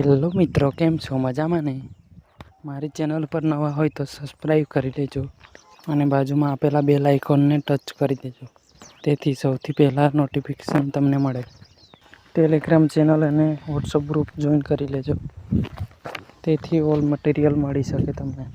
Hello મિત્રો, કેમ છો? મજામાં ને? મારી ચેનલ પર નવા હોય તો સબસ્ક્રાઈબ કરી લેજો અને બાજુમાં આપેલા બેલ આઇકોનને ટચ કરી દેજો, તેથી સૌથી પહેલાં નોટિફિકેશન તમને મળે. ટેલિગ્રામ ચેનલ અને વોટ્સઅપ ગ્રુપ જોઈન કરી લેજો, તેથી ઓલ મટીરિયલ મળી શકે તમને.